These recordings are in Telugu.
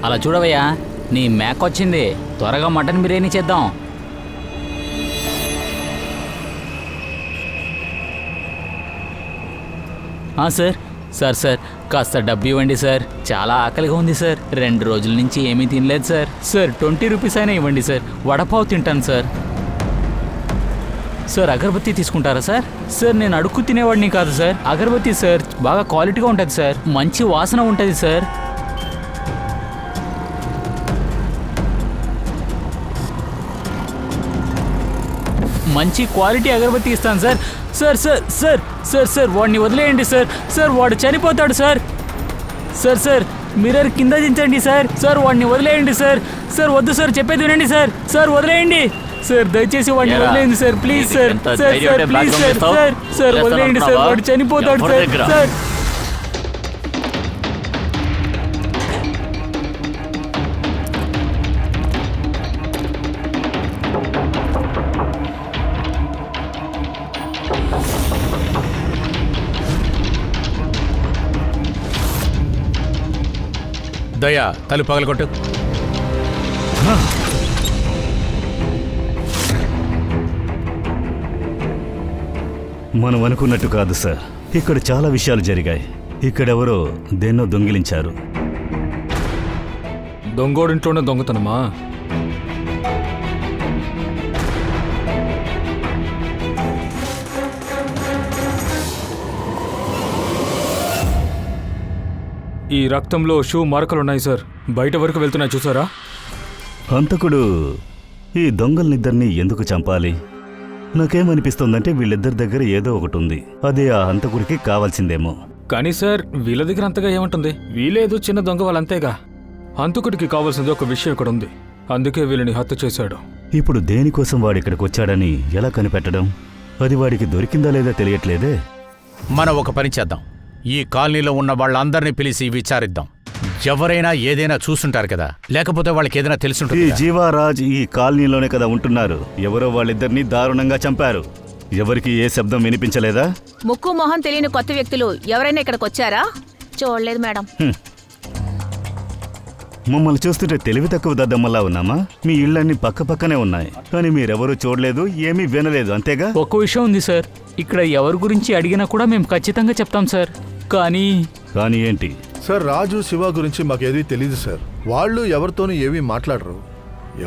అలా చూడవయ్యా, నీ మేక వచ్చింది. త్వరగా మటన్ బిర్యానీ చేద్దాం. సార్ సార్ సార్ కాస్త డబ్బు ఇవ్వండి సార్. చాలా ఆకలిగా ఉంది సార్. 2 రోజుల నుంచి ఏమీ తినలేదు సార్. సార్ 20 రూపీస్ అయినా ఇవ్వండి సార్. వడపావు తింటాను సార్. సార్ అగరబత్తి తీసుకుంటారా సార్? సార్ నేను అడుక్కు తినేవాడిని కాదు సార్. అగరబత్తి సార్ బాగా క్వాలిటీగా ఉంటుంది సార్. మంచి వాసన ఉంటుంది సార్. మంచి క్వాలిటీ అగరబత్తి ఇస్తాను sir. Sir sir sir sir sir వాడిని వదిలేయండి సార్. సార్ వాడు చనిపోతాడు సార్. సార్ సార్ మిర్రర్ కింద దించండి సార్. సార్ వాడిని వదిలేయండి సార్. సార్ వద్దు సార్, చెప్పేది వినండి సార్. సార్ వదిలేయండి సార్, దయచేసి వాడిని వదిలేయండి sir. Please sir. Sir sir please sir. Sir sir వదిలేయండి సార్, వాడు చనిపోతాడు సార్. సార్ దయా, తలుపు పగలగొట్టు. మనం అనుకున్నట్టు కాదు సార్. ఇక్కడ చాలా విషయాలు జరిగాయి. ఇక్కడెవరో దేన్నో దొంగిలించారు. దొంగోడింట్లోనే దొంగతనమా? ఈ రక్తంలో షూ మరకలున్నాయి సార్. బయట వరకు వెళ్తున్నాయి, చూసారా? హంతకుడు ఈ దొంగలనిద్దరినీ ఎందుకు చంపాలి? నాకేమనిపిస్తోందంటే వీళ్ళిద్దరి దగ్గర ఏదో ఒకటి ఉంది. అదే ఆ హంతకుడికి కావాల్సిందేమో. కానీ సార్ వీళ్ళ దగ్గర అంతగా ఏముంటుంది? వీళ్ళేదో చిన్న దొంగ వాళ్ళంతేగా. హంతకుడికి కావాల్సింది ఒక విషయం ఇక్కడ ఉంది. అందుకే వీళ్ళని హత్య చేశాడు. ఇప్పుడు దేనికోసం వాడిక్కడికి వచ్చాడని ఎలా కనిపెట్టడం? అది వాడికి దొరికిందా లేదా తెలియట్లేదే. మనం ఒక పని చేద్దాం. ఈ కాలనీలో ఉన్న వాళ్ళందరినీ పిలిచి విచారిద్దాం. ఎవరైనా ఏదైనా చూసుంటారు కదా, లేకపోతే వాళ్ళకి ఏదైనా ఈ తెలుసుంటుంది. జీవారాజ్ ఈ కాలనీలోనే కదా ఉంటున్నారు. ఎవరో వాళ్ళిద్దరినీ దారుణంగా చంపారు. ఎవరికి ఏ శబ్దం వినిపించలేదా? ముక్కు మొహం తెలియని కొత్త వ్యక్తులు ఎవరైనా ఇక్కడికి వచ్చారా? చూడలేదు మేడం. మమ్మల్ని చూస్తుంటే తెలివి తక్కువ దద్దమ్మల్లా ఉన్నామా? మీ ఇళ్ళన్నీ పక్క పక్కనే ఉన్నాయి, కానీ మీరెవరూ చూడలేదు, ఏమీ వినలేదు, అంతేగా? ఒక్క విషయం ఉంది సార్. ఇక్కడ ఎవరి గురించి అడిగినా కూడా మేము ఖచ్చితంగా చెప్తాం సార్. కానీ ఏంటి సార్? రాజు, శివ గురించి మాకేదీ తెలీదు సార్. వాళ్ళు ఎవరితోనూ ఏమీ మాట్లాడరు.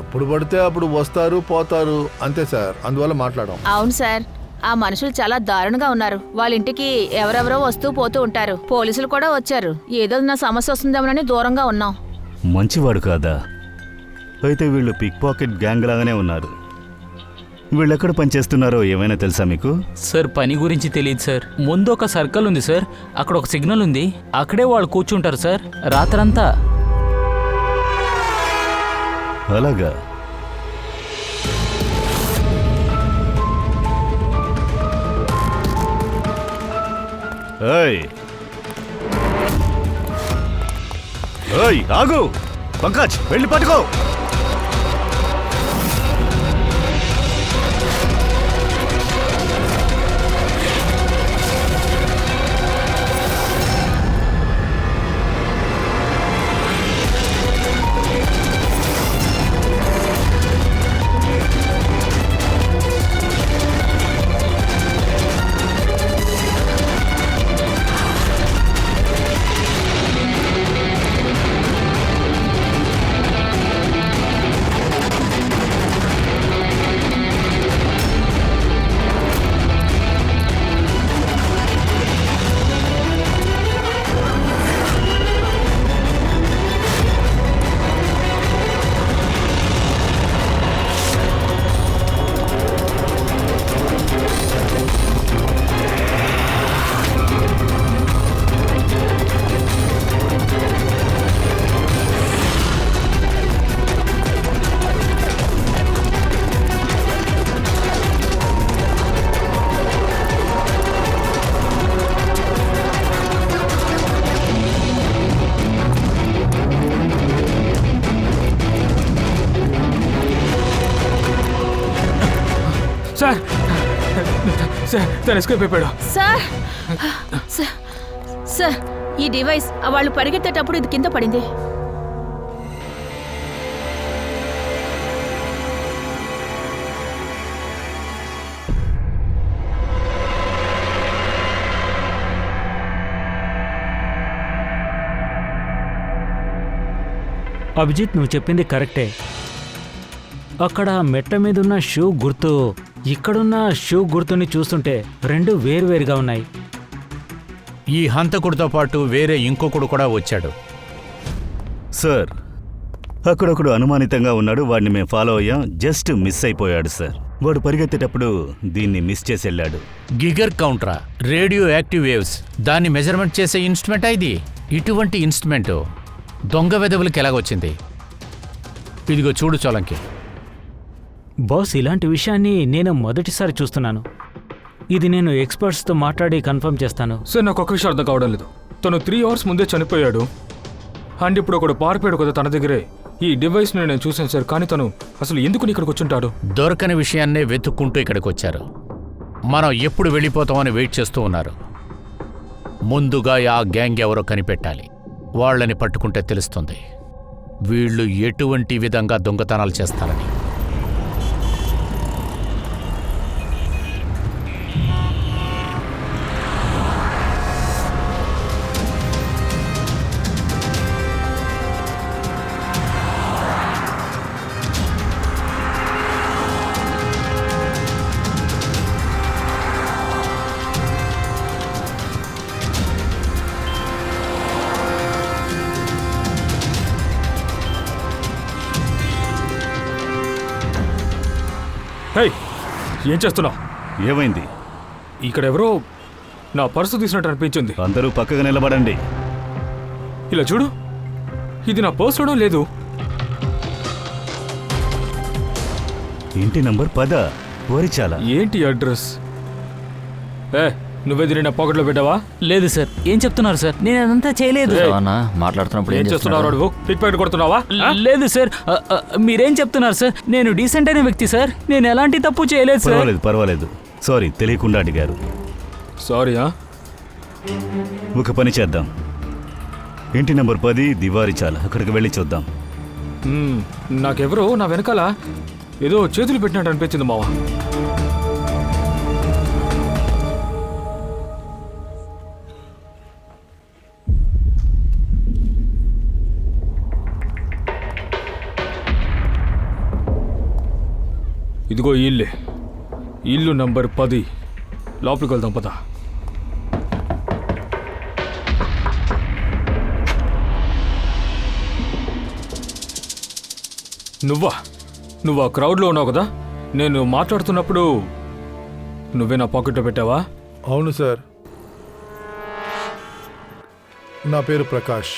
ఎప్పుడు పడితే అప్పుడు వస్తారు, పోతారు, అంతే సార్. అందువల్ల మాట్లాడాం. అవును సార్, ఆ మనుషులు చాలా దారుణంగా ఉన్నారు. వాళ్ళ ఇంటికి ఎవరెవరో వస్తూ పోతూ ఉంటారు. పోలీసులు కూడా వచ్చారు. ఏదో నా సమస్య వస్తుందేమోనని దూరంగా ఉన్నాం. మంచివాడు కాదా? అయితే వీళ్ళు పిక్ పాకెట్ గ్యాంగ్ లాగానే ఉన్నారు. వీళ్ళెక్కడ పనిచేస్తున్నారో ఏమైనా తెలుసా మీకు? సార్ పని గురించి తెలియదు సార్. ముందు ఒక సర్కిల్ ఉంది సార్, అక్కడ ఒక సిగ్నల్ ఉంది. అక్కడే వాళ్ళు కూర్చుంటారు సార్ రాత్రంతా. అలాగా? ఏయ్ ఏయ్ ఆగు! పంకజ్, వెళ్ళి పట్టుకో. సార్ సార్ తను ఎస్కేప్ అయిపోయాడు. సార్ సార్ సార్ ఈ డివైస్ వాళ్ళు పరిగెత్తేటప్పుడు ఇది కింద పడింది. అభిజిత్, నువ్వు చెప్పింది కరెక్టే. అక్కడ మెట్ల మీద ఉన్న షూ గుర్తు ఇక్కడున్న షూ గుర్తుని చూస్తుంటే రెండు వేరువేరుగా ఉన్నాయి. ఈ హంతకుడితో పాటు వేరే ఇంకొకడు కూడా వచ్చాడు. సార్, అక్కడొకడు అనుమానితంగా ఉన్నాడు. వాడిని మేము ఫాలో అయ్యాం. జస్ట్ మిస్ అయిపోయాడు సార్. వాడు పరిగెత్తేటప్పుడు దీన్ని మిస్ చేసి వెళ్ళాడు. గిగర్ కౌంటరా, రేడియో యాక్టివ్ వేవ్స్, దాన్ని మెజర్మెంట్ చేసే ఇన్స్ట్రుమెంటా ఇది? ఇటువంటి ఇన్స్ట్రుమెంట్ దొంగ వెధవులకి ఎలాగొచ్చింది? ఇదిగో చూడు చోలంకి. బాస్, ఇలాంటి విషయాన్ని నేను మొదటిసారి చూస్తున్నాను. ఇది నేను ఎక్స్పర్ట్స్తో మాట్లాడి కన్ఫర్మ్ చేస్తాను. సార్, నాకు ఒక విషయం అర్థం కావడం లేదు. తను 3 అవర్స్ ముందే చనిపోయాడు అండ్ ఇప్పుడు ఒకడు పారిపోయాడు కదా తన దగ్గరే. ఈ డివైస్ని నేను చూశాను సార్, కానీ తను అసలు ఎందుకు ఇక్కడికి వచ్చుంటాడు? దొరకని విషయాన్నే వెతుక్కుంటూ ఇక్కడికి వచ్చారు. మనం ఎప్పుడు వెళ్ళిపోతామని వెయిట్ చేస్తూ ఉన్నారు. ముందుగా ఆ గ్యాంగ్ ఎవరో కనిపెట్టాలి. వాళ్ళని పట్టుకుంటే తెలుస్తుంది వీళ్ళు ఎటువంటి విధంగా దొంగతనాలు చేస్తారని. హే, ఏం చేస్తున్నావు? ఏమైంది? ఇక్కడ ఎవరో నా పర్సు తీసినట్టు అనిపించింది. అందరూ పక్కగా నిలబడండి. ఇలా చూడు, ఇది నా పర్సులో లేదు. ఇంటి నంబర్ 10 వరిచాల. ఏంటి అడ్రస్? నువ్వే దీన్ని నా పాకెట్లో పెట్టావా? లేదు సార్. ఏం చెప్తున్నారు సార్? నేను అదంతా చేయలేదు. మాట్లాడుతున్నప్పుడు ఏం చేస్తున్నావు? నువ్వు పిక్ పాకెట్ కొడుతున్నావా? లేదు సార్. మీరేం చెప్తున్నారు సార్? నేను డీసెంట్ అయిన వ్యక్తి సార్. నేను ఎలాంటి తప్పు చేయలేదు సార్. పర్వాలేదు, పర్వాలేదు. సారీ, తెలియకుండా అడిగారు. సారీయా? ఒక పని చేద్దాం. ఇంటి నంబర్ 10 దివారిచాల, అక్కడికి వెళ్ళి చూద్దాం. నాకెవరో నా వెనకాల ఏదో చేతులు పెట్టినట్టు అనిపించింది మావా. ఇదిగో ఈ ఇల్లే, ఇల్లు నంబర్ 10. లోపలికి వెళ్దాం పద. నువ్వు ఆ క్రౌడ్లో ఉన్నావు కదా, నేను మాట్లాడుతున్నప్పుడు నువ్వే నా పాకెట్లో పెట్టావా? అవును సార్, నా పేరు ప్రకాష్.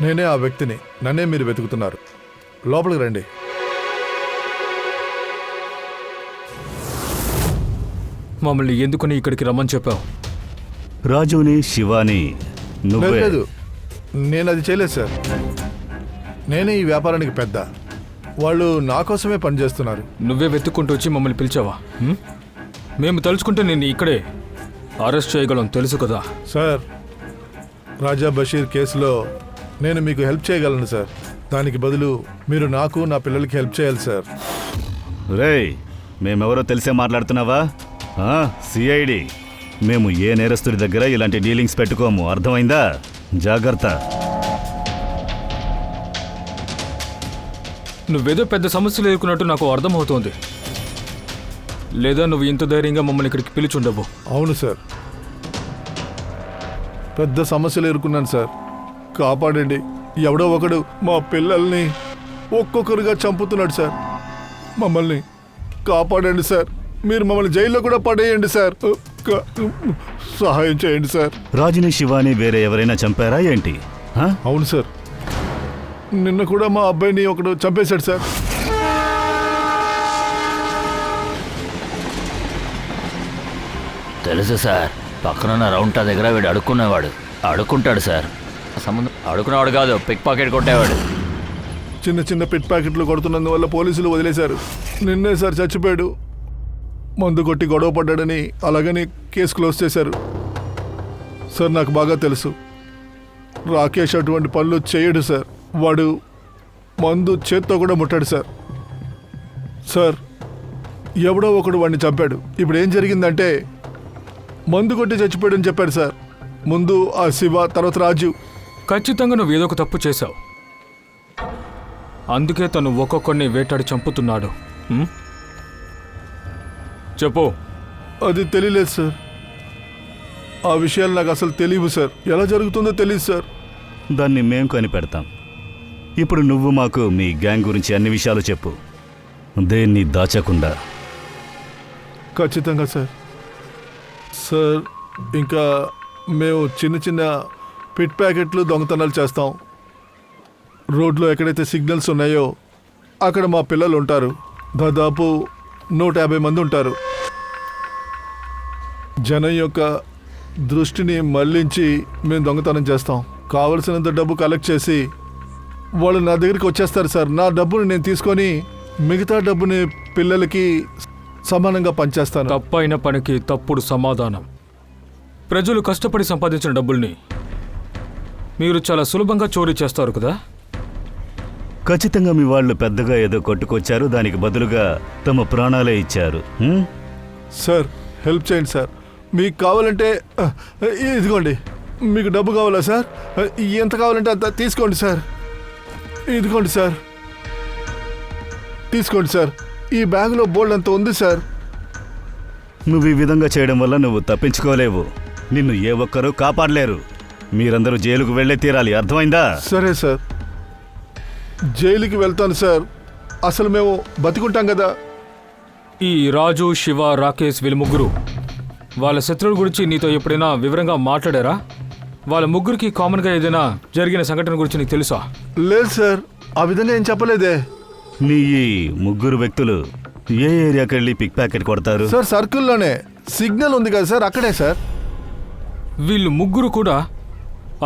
నేనే ఆ వ్యక్తిని. నన్నే మీరు వెతుకుతున్నారు. లోపలికి రండి. మమ్మల్ని ఎందుకని ఇక్కడికి రమ్మని చెప్పావు? రాజుని, శివాని నువ్వే? లేదు, నేను అది చేయలేదు సార్. నేనే ఈ వ్యాపారానికి పెద్ద. వాళ్ళు నా కోసమే పనిచేస్తున్నారు. నువ్వే వెతుక్కుంటూ వచ్చి మమ్మల్ని పిలిచావా? మేము తలుచుకుంటే నేను ఇక్కడే అరెస్ట్ చేయగలం, తెలుసు కదా సార్. రాజా బషీర్ కేసులో నేను మీకు హెల్ప్ చేయగలను సార్. దానికి బదులు మీరు నాకు, నా పిల్లలకి హెల్ప్ చేయాలి సార్. రేయ్, మేమెవరో తెలిసే మాట్లాడుతున్నావా? సిఐడి. మేము ఏ నేరస్తుడి దగ్గర ఇలాంటి డీలింగ్స్ పెట్టుకోము, అర్థమైందా? జాగ్రత్త. నువ్వేదో పెద్ద సమస్యలు ఎదుర్కొన్నట్టు నాకు అర్థమవుతోంది. లేదా నువ్వు ఇంత ధైర్యంగా మమ్మల్ని ఇక్కడికి పిలిచుండవు. అవును సార్, పెద్ద సమస్యలు ఎదుర్కొన్నాను సార్. కాపాడండి. ఎవడో ఒకడు మా పిల్లల్ని ఒక్కొక్కరుగా చంపుతున్నాడు సార్. మమ్మల్ని కాపాడండి సార్. మీరు మమ్మల్ని జైల్లో కూడా పడేయండి సార్. సహాయం చేయండి సార్. రాజుని, శివాని వేరే ఎవరైనా చంపారా ఏంటి? అవును సార్, నిన్న కూడా మా అబ్బాయిని ఒకడు చంపేశాడు సార్. తెలుసు సార్, పక్కనున్న రౌంటా దగ్గర వీడు అడుక్కుంటాడు సార్. సంబంధం అడుకునేవాడు కాదు, పిక్ పాకెట్ కొట్టేవాడు. చిన్న చిన్న పిట్ ప్యాకెట్లు కొడుతున్నందువల్ల పోలీసులు వదిలేశారు. నిన్నే సార్ చచ్చిపోయాడు. మందు కొట్టి గొడవ పడ్డాడని అలాగని కేసు క్లోజ్ చేశారు సార్. నాకు బాగా తెలుసు, రాకేష్ అటువంటి పనులు చేయడు సార్. వాడు మందు చేత్తో కూడా ముట్టాడు సార్. సార్, ఎవడో ఒకడు వాడిని చంపాడు. ఇప్పుడు ఏం జరిగిందంటే మందు కొట్టి చచ్చిపోయాడని చెప్పాడు సార్. ముందు ఆ శివ, తర్వాత రాజు. ఖచ్చితంగా నువ్వు ఏదో ఒక తప్పు చేశావు. అందుకే తను ఒక్కొక్కడిని వేటాడి చంపుతున్నాడు. ఉం? చెప్పు. అది తెలియలేదు సార్. ఆ విషయాలు నాకు అసలు తెలియవు సార్. ఎలా జరుగుతుందో తెలియదు సార్. దాన్ని మేం కనిపెడతాం. ఇప్పుడు నువ్వు మాకు మీ గ్యాంగ్ గురించి అన్ని విషయాలు చెప్పు, దేన్ని దాచకుండా. ఖచ్చితంగా సార్. సార్, ఇంకా మేము చిన్న చిన్న పిట్ ప్యాకెట్లు దొంగతనాలు చేస్తాం. రోడ్లో ఎక్కడైతే సిగ్నల్స్ ఉన్నాయో అక్కడ మా పిల్లలు ఉంటారు. దాదాపు 150 మంది ఉంటారు. జనం యొక్క దృష్టిని మళ్లించి మేము దొంగతనం చేస్తాం. కావలసినంత డబ్బు కలెక్ట్ చేసి వాళ్ళు నా దగ్గరికి వచ్చేస్తారు సార్. నా డబ్బుని నేను తీసుకొని మిగతా డబ్బుని పిల్లలకి సమానంగా పంచేస్తాను. తప్పైన పనికి తప్పుడు సమాధానం. ప్రజలు కష్టపడి సంపాదించిన డబ్బుల్ని మీరు చాలా సులభంగా చోరీ చేస్తారు కదా. ఖచ్చితంగా మీ వాళ్ళు పెద్దగా ఏదో కొట్టుకొచ్చారు, దానికి బదులుగా తమ ప్రాణాలే ఇచ్చారు. సార్, హెల్ప్ చేయండి సార్. మీకు కావాలంటే ఇదిగోండి. మీకు డబ్బు కావాలా సార్? ఎంత కావాలంటే అంత తీసుకోండి సార్. ఇదిగోండి సార్, తీసుకోండి సార్. ఈ బ్యాగులో బోల్డ్ అంత ఉంది సార్. నువ్వు ఈ విధంగా చేయడం వల్ల నువ్వు తప్పించుకోలేవు. నిన్ను ఏ ఒక్కరూ కాపాడలేరు. మీరందరూ జైలుకు వెళ్ళే తీరాలి, అర్థమైందా? సరే సార్, జైలుకి వెళ్తాను సార్. అసలు మేము బతికుంటాం కదా. ఈ రాజు, శివ, రాకేష్ వీళ్ళ ముగ్గురు వాళ్ళ శత్రువుల గురించి నీతో ఎప్పుడైనా వివరంగా మాట్లాడారా? వాళ్ళ ముగ్గురికి కామన్గా ఏదైనా జరిగిన సంఘటన గురించి నీకు తెలుసా? లేదు సార్, ఆ విధంగా ఏం చెప్పలేదే. నీ ఈ ముగ్గురు వ్యక్తులు ఏ ఏరియాకి వెళ్ళి పిక్ ప్యాకెట్ కొడతారు? సార్, సర్కిల్లోనే సిగ్నల్ ఉంది కదా సార్, అక్కడే సార్. వీళ్ళు ముగ్గురు కూడా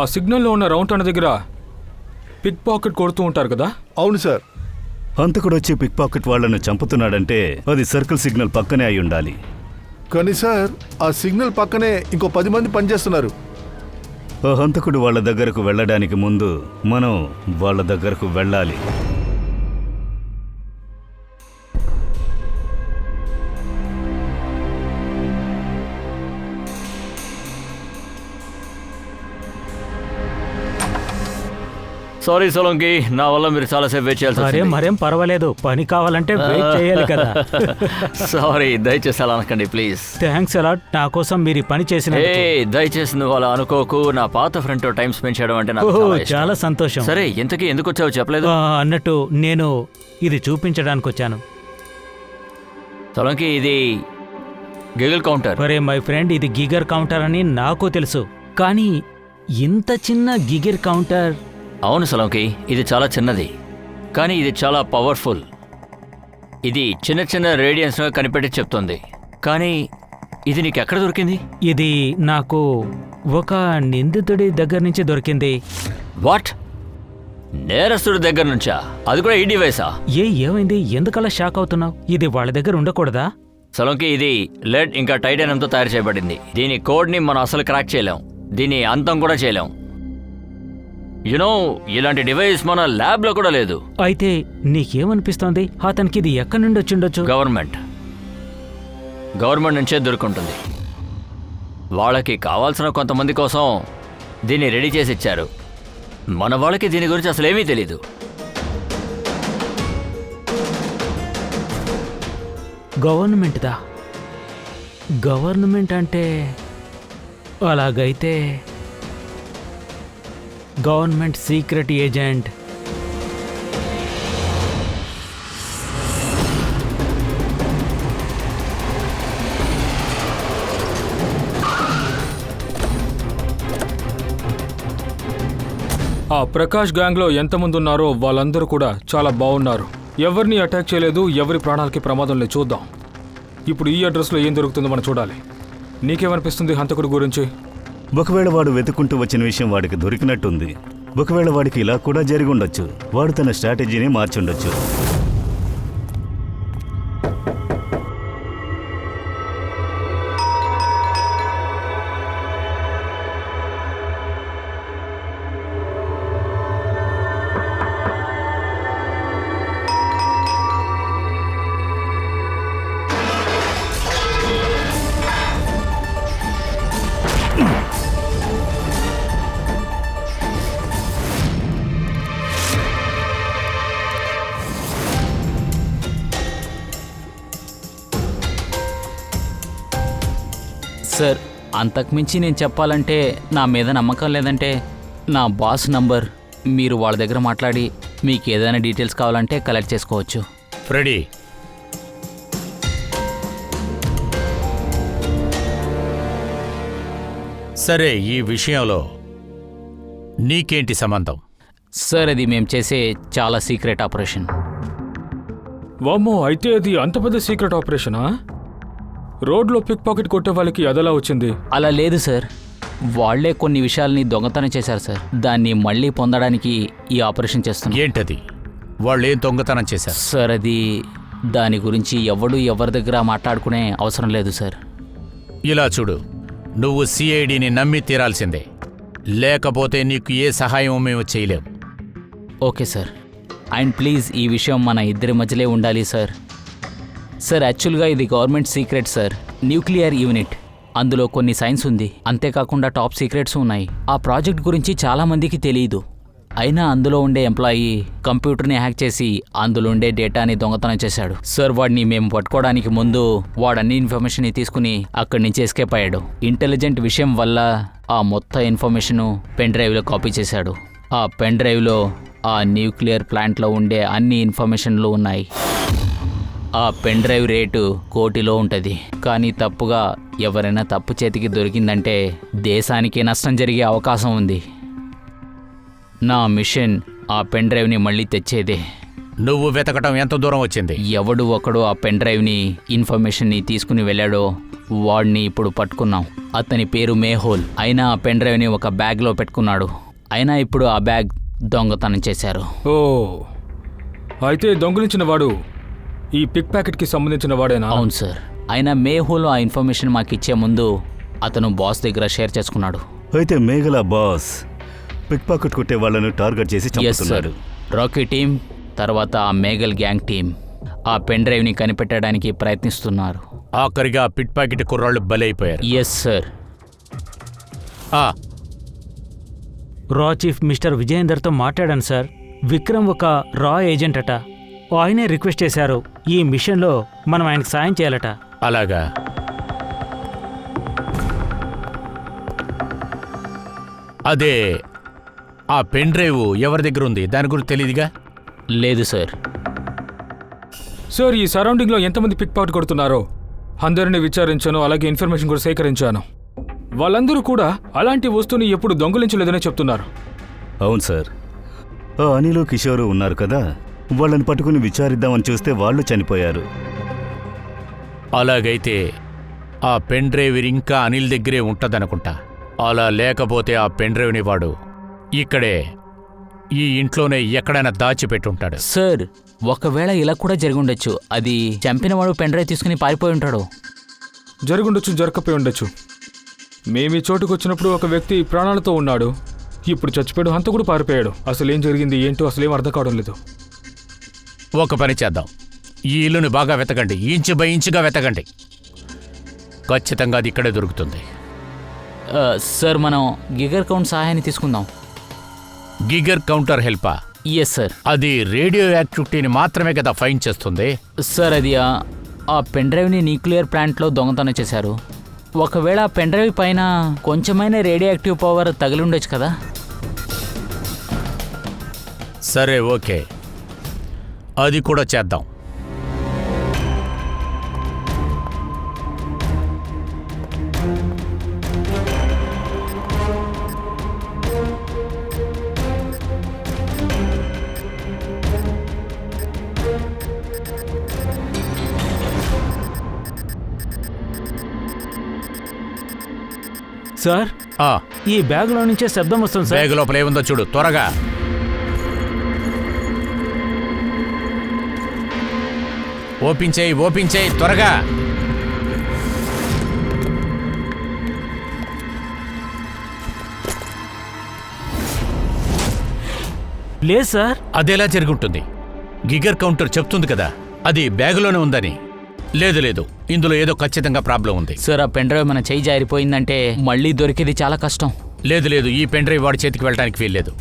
ఆ సిగ్నల్లో ఉన్న రౌండ్ అన్న దగ్గర పిక్ పాకెట్ కొడుతూ ఉంటారు కదా. అవును సార్. హంతకుడు వచ్చి పిక్ పాకెట్ వాళ్ళను చంపుతున్నాడంటే అది సర్కిల్ సిగ్నల్ పక్కనే అయి ఉండాలి. కానీ సార్, ఆ సిగ్నల్ పక్కనే ఇంకో 10 మంది పనిచేస్తున్నారు. ఆ హంతకుడు వాళ్ళ దగ్గరకు వెళ్ళడానికి ముందు మనం వాళ్ళ దగ్గరకు వెళ్ళాలి. సారీ సోలంకి, నా వల్ల మీరు చాలాసేపు వెయిట్ చేయాల్సి వచ్చింది. మరేం పర్వాలేదు, పని కావాలంటే వెయిట్ చేయాలి కదా. సారీ, దయచేసి అలా అనకండి ప్లీజ్. థ్యాంక్స్ అలాట్, నా కోసం మీరు ఈ పని చేసిన. దయచేసి నువ్వు అలా అనుకోకు. నా పాత ఫ్రెండ్తో టైం స్పెండ్ చేయడం అంటే నాకు చాలా ఇష్టం. చాలా సంతోషం. సరే, ఇంతకీ ఎందుకు వచ్చావో చెప్పలేదు. అన్నట్టు నేను ఇది చూపించడానికి వచ్చాను. సోలంకి, ఇది గిగల్ కౌంటర్. మరే మై ఫ్రెండ్, ఇది గిగర్ కౌంటర్ అని నాకు తెలుసు, కానీ ఇంత చిన్న గిగర్ కౌంటర్. అవును సోలంకి, ఇది చాలా చిన్నది, కానీ ఇది చాలా పవర్ఫుల్. ఇది చిన్న చిన్న రేడియన్స్ కనిపెట్టి చెప్తుంది. కానీ ఇది నీకు ఎక్కడ దొరికింది? ఇది నాకు ఒక నిందితుడి దగ్గర నుంచి దొరికింది. వాట్? నేరస్తుడి దగ్గర నుంచా? అది కూడా ఈ డివైసా? ఏమైంది, ఎందుకలా షాక్ అవుతున్నావు? ఇది వాళ్ళ దగ్గర ఉండకూడదా? సలోంకి, ఇది లెడ్ ఇంకా టైటానియంతో తయారు చేయబడింది. దీని కోడ్ని మనం అసలు క్రాక్ చేయలేం, దీని అంతం కూడా చేయలేం. యునో, ఇలాంటి డివైస్ మన ల్యాబ్లో కూడా లేదు. అయితే నీకేమనిపిస్తోంది, అతనికి ఇది ఎక్కడి నుండి వచ్చిండొచ్చు? గవర్నమెంట్ నుంచే దొరుకుంటుంది. వాళ్ళకి కావాల్సిన కొంతమంది కోసం దీన్ని రెడీ చేసి ఇచ్చారు. మన వాళ్ళకి దీని గురించి అసలు ఏమీ తెలీదు. గవర్నమెంట్దా? గవర్నమెంట్ అంటే అలాగైతే గవర్నమెంట్ సీక్రెట్ ఏజెంట్. ఆ ప్రకాష్ గ్యాంగ్లో ఎంతమంది ఉన్నారో వాళ్ళందరూ కూడా చాలా బాగున్నారు. ఎవరిని అటాక్ చేయలేదు, ఎవరి ప్రాణాలకి ప్రమాదం లేదు. చూద్దాం ఇప్పుడు ఈ అడ్రస్లో ఏం దొరుకుతుందో మనం చూడాలి. నీకేమనిపిస్తుంది హంతకుడి గురించి? ఒకవేళ వాడు వెతుక్కుంటూ వచ్చిన విషయం వాడికి దొరికినట్టుంది. ఒకవేళ వాడికి ఇలా కూడా జరిగి ఉండొచ్చు. వాడు తన స్ట్రాటజీని మార్చుండొచ్చు. సార్ అంతకుమించి నేను చెప్పాలంటే నా మీద నమ్మకం లేదంటే నా బాస్ నంబర్ మీరు వాళ్ళ దగ్గర మాట్లాడి మీకు ఏదైనా డీటెయిల్స్ కావాలంటే కలెక్ట్ చేసుకోవచ్చు. ఫ్రెడీ, సరే, ఈ విషయంలో నీకేంటి సంబంధం? సార్ అది మేము చేసే చాలా సీక్రెట్ ఆపరేషన్. వామ్మో, అయితే అది అంత పెద్ద సీక్రెట్ ఆపరేషనా? రోడ్లో పిక్ పాకెట్ కొట్టే వాళ్ళకి అదలా వచ్చింది? అలా లేదు సార్, వాళ్లే కొన్ని విషయాల్ని దొంగతనం చేశారు సార్. దాన్ని మళ్ళీ పొందడానికి ఈ ఆపరేషన్ చేస్తున్నాం. ఏంటది? వాళ్ళేం దొంగతనం చేశారు? సార్ అది దాని గురించి ఎవరి దగ్గర మాట్లాడుకునే అవసరం లేదు సార్. ఇలా చూడు, నువ్వు సిఐడిని నమ్మి తీరాల్సిందే, లేకపోతే నీకు ఏ సహాయం మేము చేయలేం. ఓకే సార్, అండ్ ప్లీజ్ ఈ విషయం మన ఇద్దరి మధ్యలో ఉండాలి సార్. సార్ యాక్చువల్గా ఇది government secret sir, nuclear unit. అందులో కొన్ని సైన్స్ ఉంది, అంతేకాకుండా టాప్ సీక్రెట్స్ ఉన్నాయి. ఆ ప్రాజెక్ట్ గురించి చాలా మందికి తెలియదు. అయినా అందులో ఉండే ఎంప్లాయీ కంప్యూటర్ని హ్యాక్ చేసి అందులో ఉండే డేటాని దొంగతనం చేశాడు సార్. వాడిని మేము పట్టుకోవడానికి ముందు వాడన్ని ఇన్ఫర్మేషన్ తీసుకుని అక్కడి నుంచి ఎస్కేప్ అయ్యాడు. ఇంటెలిజెంట్ విషయం వల్ల ఆ మొత్తం ఇన్ఫర్మేషను పెన్ డ్రైవ్లో కాపీ చేశాడు. ఆ పెన్ డ్రైవ్లో ఆ న్యూక్లియర్ ప్లాంట్లో ఉండే అన్ని ఇన్ఫర్మేషన్లు ఉన్నాయి. ఆ పెన్ డ్రైవ్ రేటు 1 కోటిలో ఉంటుంది. కానీ తప్పుగా ఎవరైనా తప్పు చేతికి దొరికిందంటే దేశానికి నష్టం జరిగే అవకాశం ఉంది. నా మిషన్ ఆ పెన్ డ్రైవ్ని మళ్ళీ తెచ్చేదే. నువ్వు వెతకటం ఎంత దూరం వచ్చింది? ఎవడు ఒకడు ఆ పెన్ డ్రైవ్ని ఇన్ఫర్మేషన్ని తీసుకుని వెళ్ళాడో వాడిని ఇప్పుడు పట్టుకున్నాం. అతని పేరు మేహోల్. అయినా ఆ పెన్ డ్రైవ్ని ఒక బ్యాగ్లో పెట్టుకున్నాడు. అయినా ఇప్పుడు ఆ బ్యాగ్ దొంగతనం చేశారు. ఓ, అయితే దొంగిలించిన వాడు ఈ పిక్ ప్యాకెట్కి సంబంధించిన వాడేనా? అవును సార్. అయినా మేహోల్ ఆ ఇన్ఫర్మేషన్ మాకు ఇచ్చే ముందు అతను బాస్ దగ్గర షేర్ చేసుకున్నాడు. అయితే మేఘల బాస్ పిక్ పాకెట్ కొట్టే వాళ్ళను టార్గెట్ చేసి ఎస్ సార్. చంపుతున్నాడు. రాకీ టీం తర్వాత ఆ మేఘల్ గ్యాంగ్ టీం ఆ పెన్ డ్రైవ్ని కనిపెట్టడానికి ప్రయత్నిస్తున్నారు. ఆఖరిగా పిట్ ప్యాకెట్ కుర్రాళ్ళు బలైపోయారు. Yes sir. రా చీఫ్ మిస్టర్ విజయేందర్తో మాట్లాడాను సార్. విక్రమ్ ఒక రా ఏజెంట్ అట. ఆయనే రిక్వెస్ట్ చేశారు ఈ మిషన్లో మనం ఆయనకు సాయం చేయాలట. అలాగా? అదే ఆ పెన్ డ్రైవ్ ఎవరి దగ్గర ఉంది దాని గురించి తెలియదుగా? లేదు సార్. సార్, ఈ సరౌండింగ్లో ఎంతమంది పిక్ పాకెట్ కొడుతున్నారో అందరినీ విచారించాను, అలాగే ఇన్ఫర్మేషన్ కూడా సేకరించాను. వాళ్ళందరూ కూడా అలాంటి వస్తువుని ఎప్పుడు దొంగిలించలేదనే చెప్తున్నారు. అవును సార్. ఆ అనిలు కిషోరు ఉన్నారు కదా, వాళ్ళని పట్టుకుని విచారిద్దామని చూస్తే వాళ్ళు చనిపోయారు. అలాగైతే ఆ పెన్ డ్రైవ్ ఇంకా అనిల్ దగ్గరే ఉంటదనుకుంటా. అలా లేకపోతే ఆ పెన్ డ్రైవ్ని వాడు ఇక్కడే ఈ ఇంట్లోనే ఎక్కడైనా దాచిపెట్టుంటాడు. సార్ ఒకవేళ ఇలా కూడా జరిగి ఉండొచ్చు. అది చంపినవాడు పెన్ డ్రైవ్ తీసుకుని పారిపోయి ఉంటాడు. జరుగుండొచ్చు, జరగకపోయి ఉండొచ్చు. మేము ఈ చోటుకు వచ్చినప్పుడు ఒక వ్యక్తి ప్రాణాలతో ఉన్నాడు, ఇప్పుడు చచ్చిపోయాడు. హంతకుడు పారిపోయాడు. అసలు ఏం జరిగింది ఏంటో అసలేం అర్థం కావడం లేదు. ఒక పని చేద్దాం, ఈ ఇల్లుని బాగా వెతకండి, ఇంచు బై ఇంచుగా వెతకండి. ఖచ్చితంగా అది ఇక్కడే దొరుకుతుంది. సార్ మనం గిగర్ కౌంట్ సహాయాన్ని తీసుకుందాం. గిగర్ కౌంటర్ హెల్పా? Yes sir. అది రేడియో యాక్టివిటీని మాత్రమే కదా ఫైన్ చేస్తుంది. సార్ అది ఆ పెన్ డ్రైవ్ని న్యూక్లియర్ ప్లాంట్లో దొంగతనం చేశారు. ఒకవేళ ఆ పెన్ డ్రైవ్ పైన కొంచెమైనా రేడియో యాక్టివ్ పవర్ తగిలి ఉండొచ్చు కదా. సరే, ఓకే, అది కూడా చేద్దాం. సార్, ఈ బ్యాగ్లో నుంచే శబ్దం వస్తుంది సార్. బ్యాగ్ లోపల ఏముందో చూడు త్వరగా. ఓపెన్ చేయి త్వరగా. లేదు సార్. అదెలా జరుగుంటుంది? గిగర్ కౌంటర్ చెప్తుంది కదా అది బ్యాగులోనే ఉందని. లేదు, ఇందులో ఏదో ఖచ్చితంగా ప్రాబ్లం ఉంది. సార్ ఆ పెన్ డ్రైవ్ మన చేయి జారిపోయిందంటే మళ్ళీ దొరికేది చాలా కష్టం. లేదు, ఈ పెన్ డ్రైవ్ వాడి చేతికి వెళ్ళడానికి వీల్లేదు.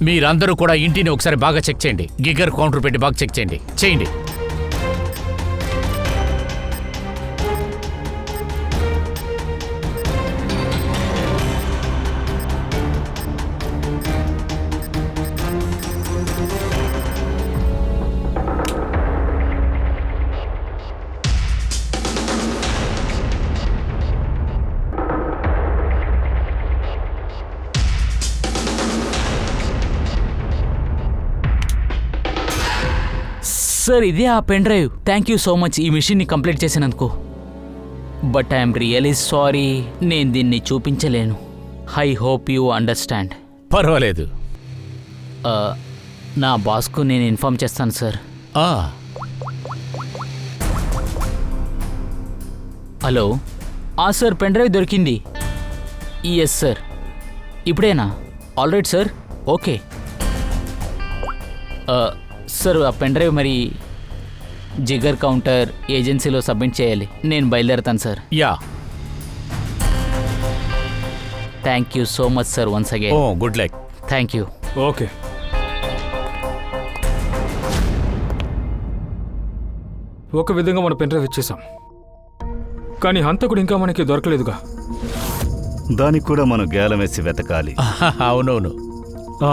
మీరందరూ కూడా ఇంటిని ఒకసారి బాగా చెక్ చేయండి. గిగర్ కౌంటర్ పెట్టి బాగా చెక్ చేయండి. సార్ ఇదే ఆ pen drive. Thank you so much ఈ మిషన్ని కంప్లీట్ చేసినందుకు. బట్ ఐఎమ్ రియలీ సారీ, నేను దీన్ని చూపించలేను. I hope you understand. పర్వాలేదు. నా బాస్కు నేను ఇన్ఫార్మ్ చేస్తాను సార్. ఆ, హలో. సార్ పెన్ డ్రైవ్ దొరికింది. Yes sir. ఇప్పుడేనా? All right sir. Okay sir, ఆ పెన్ డ్రైవ్ మరి జిగర్ కౌంటర్ ఏజెన్సీలో సబ్మిట్ చేయాలి. నేను బయలుదేరుతాను sir. Yeah. Thank you so much sir once again. Oh, good luck. Thank you. Okay. ఒక విధంగా మన పెన్ డ్రైవ్ ఇచ్చేసాం, కానీ హంతకుడు ఇంకా మనకి దొరకలేదుగా. దానికి కూడా మనం గేలం వేసి వెతకాలి. అవునవును.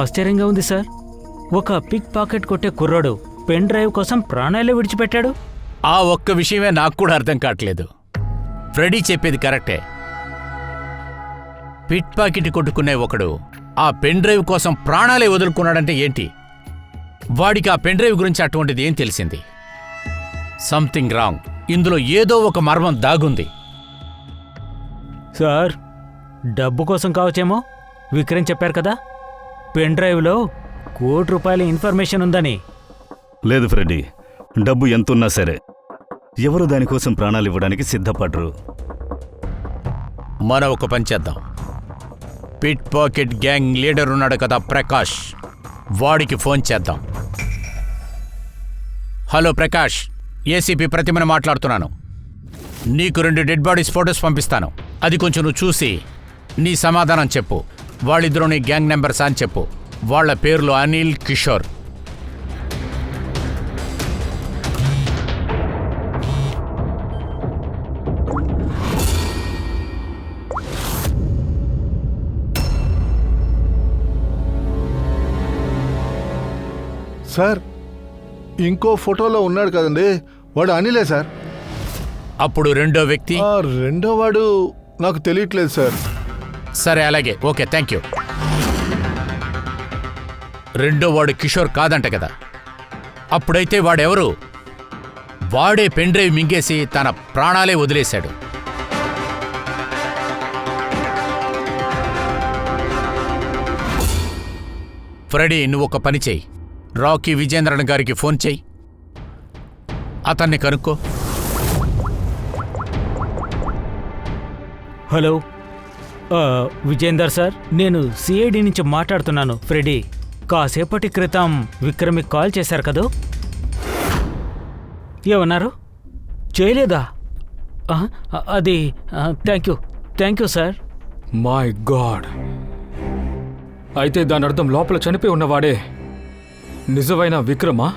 ఆశ్చర్యంగా ఉంది సార్. ఒక పిక్ పాకెట్ కొట్టే కుర్రాడు పెన్ డ్రైవ్ కోసం ప్రాణాలే విడిచిపెట్టాడు. ఆ ఒక్క విషయమే నాకు కూడా అర్థం కావట్లేదు. ఫ్రెడీ చెప్పేది కరెక్టే. పిట్ పాకెట్ కొట్టుకునే ఒకడు ఆ పెన్ డ్రైవ్ కోసం ప్రాణాలే వదులుకున్నాడంటే ఏంటి? వాడికి ఆ పెన్ డ్రైవ్ గురించి అటువంటిది ఏం తెలిసింది? Something wrong. ఇందులో ఏదో ఒక మర్మం దాగుంది. సార్, డబ్బు కోసం కావచ్చేమో. విక్రమ్ చెప్పారు కదా, పెన్ డ్రైవ్లో ₹1 కోటి ఇన్ఫర్మేషన్ ఉందని. లేదు ఫ్రెడ్డి, డబ్బు ఎంతున్నా సరే ఎవరు దానికోసం ప్రాణాలు ఇవ్వడానికి సిద్ధపడరు. మనం ఒక పని చేద్దాం. పిట్ పాకెట్ గ్యాంగ్ లీడర్ ఉన్నాడు కదా ప్రకాష్, వాడికి ఫోన్ చేద్దాం. హలో ప్రకాష్, ఏసీపీ ప్రతిమని మాట్లాడుతున్నాను. నీకు 2 డెడ్ బాడీస్ ఫొటోస్ పంపిస్తాను. అది కొంచెం నువ్వు చూసి నీ సమాధానం చెప్పు. వాళ్ళిద్దరూ నీ గ్యాంగ్ నెంబర్స్ అని చెప్పు. వాళ్ళ పేర్లు అనిల్, కిషోర్. సార్, ఇంకో ఫోటోలో ఉన్నాడు కదండి, వాడు అనిలే సార్. అప్పుడు రెండో వ్యక్తి? రెండో వాడు నాకు తెలియట్లేదు సార్. సరే, అలాగే. Okay, thank you. రెండో వాడు కిషోర్ కాదంట కదా? అప్పుడైతే వాడెవరు? వాడే పెన్ డ్రైవ్ మింగేసి తన ప్రాణాలే వదిలేశాడు. ఫ్రెడీ, నువ్వు ఒక పని చెయ్యి. రాకీ విజేంద్రన్ గారికి ఫోన్ చెయ్యి. అతన్ని కనుక్కో. హలో విజేందర్ సార్, నేను సిఐడి నుంచి మాట్లాడుతున్నాను. ఫ్రెడీ, కాసేపటి క్రితం విక్రమ్కి కాల్ చేశారు కదూ? ఏమన్నారు? చేయలేదా? అది thank you sir. My God, అయితే దాని అర్థం లోపల చనిపోయి ఉన్నవాడే నిజమైన విక్రమా?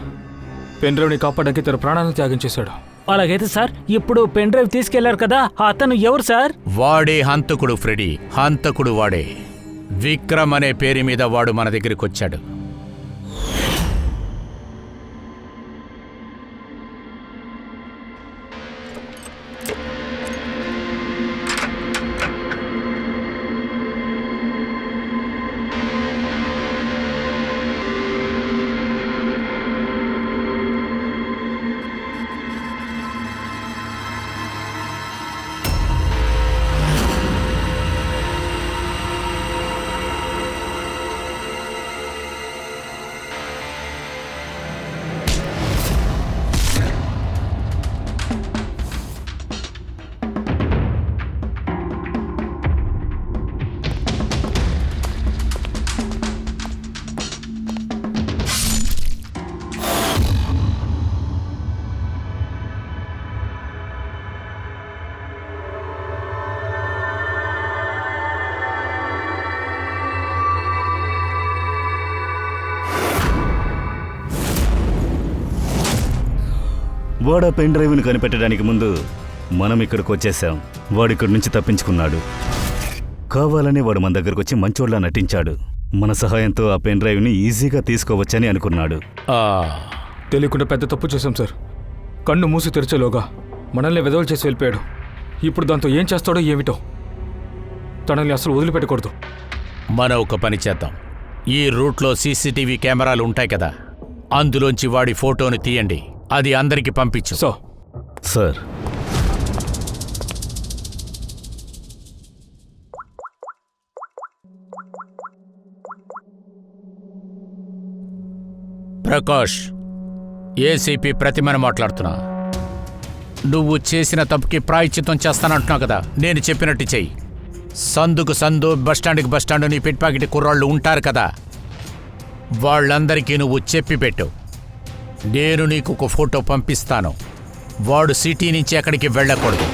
పెన్ డ్రైవ్ని కాపాడడానికి తన ప్రాణాలను త్యాగం చేశాడు. అలాగైతే సార్, ఇప్పుడు పెన్ డ్రైవ్ తీసుకెళ్లారు కదా, అతను ఎవరు సార్? వాడే హంతకుడు ఫ్రెడీ. హంతకుడు వాడే. విక్రమ్ అనే పేరు మీద వాడు మన దగ్గరికి వచ్చాడు. వాడు ఆ పెన్ డ్రైవ్ని కనిపెట్టడానికి ముందు మనం ఇక్కడికి వచ్చేసాం. వాడిక్కడి నుంచి తప్పించుకున్నాడు. కావాలని వాడు మన దగ్గరకు వచ్చి మంచోళ్ళ నటించాడు. మన సహాయంతో ఆ పెన్ డ్రైవ్ని ఈజీగా తీసుకోవచ్చని అనుకున్నాడు. తెలియకుండా పెద్ద తప్పు చేశాం సార్. కన్ను మూసి తెరిచేలోగా మనల్ని వెదవలు చేసి వెళ్ళిపోయాడు. ఇప్పుడు దాంతో ఏం చేస్తాడో ఏమిటో. తనని అసలు వదిలిపెట్టకూడదు. మనం ఒక పని చేద్దాం. ఈ రూట్లో సీసీటీవీ కెమెరాలు ఉంటాయి కదా, అందులోంచి వాడి ఫోటోని తీయండి. అది అందరికి పంపించు. So sir. ప్రకాష్, ఏసీపీ ప్రతిమని మాట్లాడుతున్నా. నువ్వు చేసిన తప్పుకి ప్రాయశ్చిత్తం చేస్తానంటున్నావు కదా, నేను చెప్పినట్టు చెయ్యి. సందుకు సందు, బస్టాండ్కి బస్టాండు నీ పిట్ ప్యాకెట్ కుర్రాళ్ళు ఉంటారు కదా, వాళ్ళందరికీ నువ్వు చెప్పి పెట్టు. నేను నీకు ఒక ఫోటో పంపిస్తాను. వాడు సిటీ నుంచి ఎక్కడికి వెళ్ళకూడదు.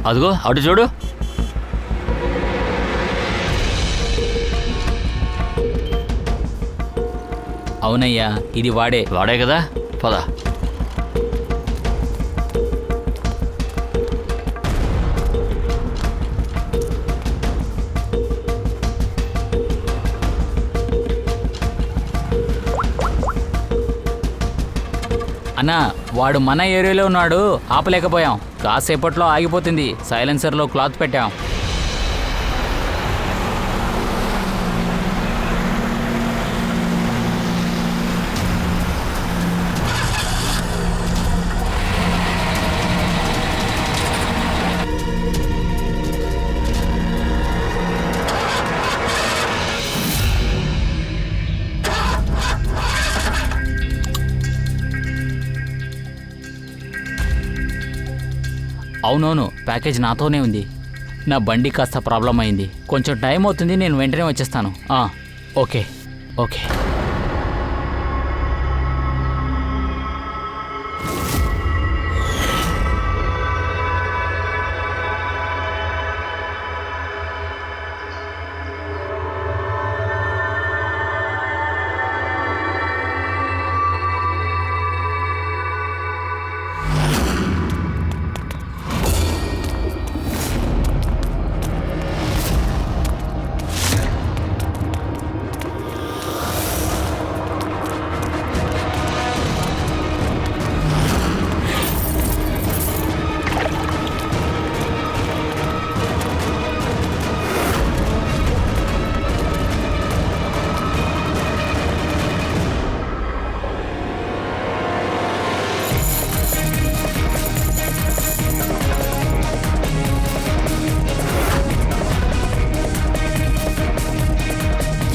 అదిగో అటు చూడు. అవునయ్యా, ఇది వాడే. వాడే కదా, పద. అన్నా, వాడు మన ఏరియాలో ఉన్నాడు, ఆపలేకపోయాం. కాసేపట్లో ఆగిపోతుంది. సైలెన్సర్లో క్లాత్ పెట్టాం. అవునవును, ప్యాకేజ్ నాతోనే ఉంది. నా బండి కాస్త ప్రాబ్లం అయింది. కొంచెం టైం అవుతుంది, నేను వెంటనే వచ్చేస్తాను. Okay okay.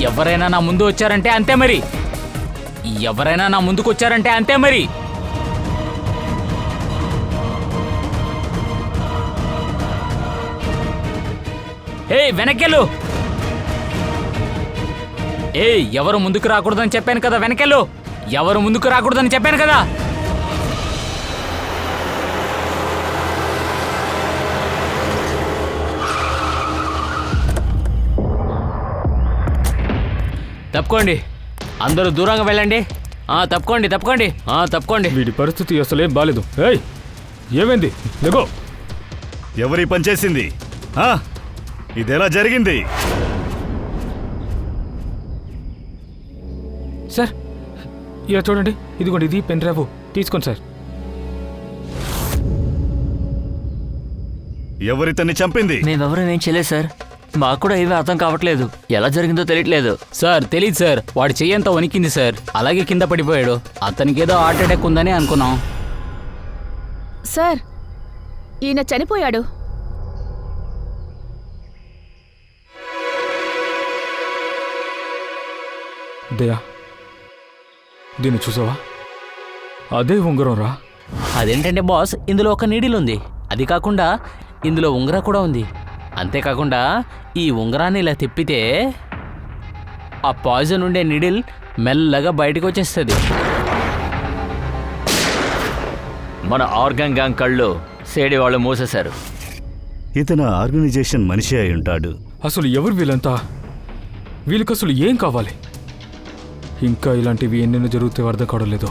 ఎవరైనా నా ముందు వచ్చారంటే అంతే మరి. ఎవరైనా నా ముందుకు వచ్చారంటే అంతే మరి. వెనకెళ్ళు. ఎవరు ముందుకు రాకూడదని చెప్పాను కదా, వెనకెళ్ళు. ఎవరు ముందుకు రాకూడదని చెప్పాను కదా. తప్పుకోండి, అందరూ దూరంగా వెళ్ళండి. తప్పుకోండి తప్పుకోండి తప్పుకోండి. వీడి పరిస్థితి అసలేం బాలేదు. ఏమైంది? లేగో. ఎవరి పని చేసింది? ఇదెలా జరిగింది? సార్, ఇలా చూడండి, ఇదిగోండి, ఇది పెన్ డ్రైవ్ తీసుకోండి సార్. ఎవరితన్ని చంపింది? మేమెవరం ఏం చేయలేదు సార్. మాకు కూడా ఏమీ అర్థం కావట్లేదు. ఎలా జరిగిందో తెలియట్లేదు సార్. తెలియదు సార్, వాడి చెయ్యంతా వణికింది సార్. అలాగే కింద పడిపోయాడు. అతనికి ఏదో హార్ట్ అటాక్ ఉందని అనుకున్నాం. సార్, ఈయన చనిపోయాడు. దయా, దీన్ని చూసావా? అదే ఉంగరం రా. అదేంటంటే బాస్, ఇందులో ఒక నీడిల్ ఉంది. అది కాకుండా ఇందులో ఉంగరా కూడా ఉంది. అంతేకాకుండా ఈ ఉంగరాన్ని ఇలా తిప్పితే ఆ పాయిజన్ ఉండే నిడిల్ మెల్లగా బయటకు వచ్చేస్తుంది. మన ఆర్గన్ గ్యాంగ్ కళ్ళు సేడి వాళ్ళు మూసేశారు. ఇతను ఆర్గనైజేషన్ మనిషి అయి ఉంటాడు. అసలు ఎవరు వీళ్ళంతా? వీళ్ళకి అసలు ఏం కావాలి? ఇంకా ఇలాంటివి ఎన్నెన్నో జరుగుతాయో అర్థం కావడం లేదు.